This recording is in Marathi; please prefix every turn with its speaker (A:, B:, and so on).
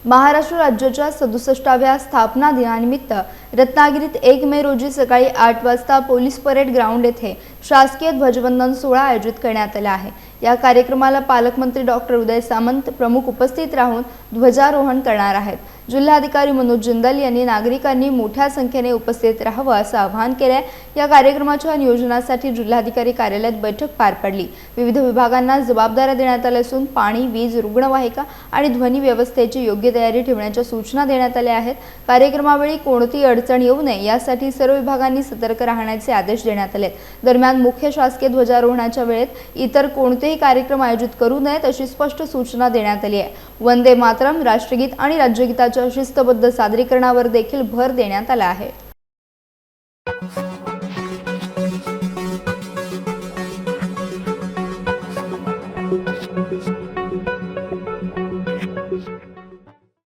A: महाराष्ट्र राज्याच्या 67व्या स्थापना दिनानिमित्त रत्नागिरीत 1 मे रोजी सकाळी 8 वाजता पोलीस परेड ग्राउंड येथे शासकीय ध्वजवंदन सोहळा आयोजित करण्यात आला आहे। या कार्यक्रमाला पालकमंत्री डॉक्टर उदय सामंत प्रमुख उपस्थित राहून ध्वजारोहण करणार आहेत। जिल्हाधिकारी मनोज जिंदल यांनी नागरिकांनी मोठ्या संख्येने उपस्थित राहावं असं आवाहन केले। या कार्यक्रमाच्या नियोजनासाठी जिल्हाधिकारी कार्यालयात बैठक पार पडली। विविध विभागांना जबाबदाऱ्या देण्यात आल्या असून पाणी, वीज, रुग्णवाहिका आणि ध्वनी व्यवस्थेची योग्य तयारी ठेवण्याच्या सूचना देण्यात आल्या आहेत। कार्यक्रमावेळी कोणतीही अडचण येऊ नये यासाठी सर्व विभागांनी सतर्क राहण्याचे आदेश देण्यात आले। दरम्यान मुख्य शासकीय ध्वजारोहणाच्या वेळेत इतर कोणतेही कार्यक्रम आयोजित करू नयेत अशी स्पष्ट सूचना देण्यात आली आहे। वंदे मातरम, राष्ट्रगीत आणि राज्यगीताच्या शिस्तबद्ध सादरीकरणावर देखील भर देण्यात आला आहे।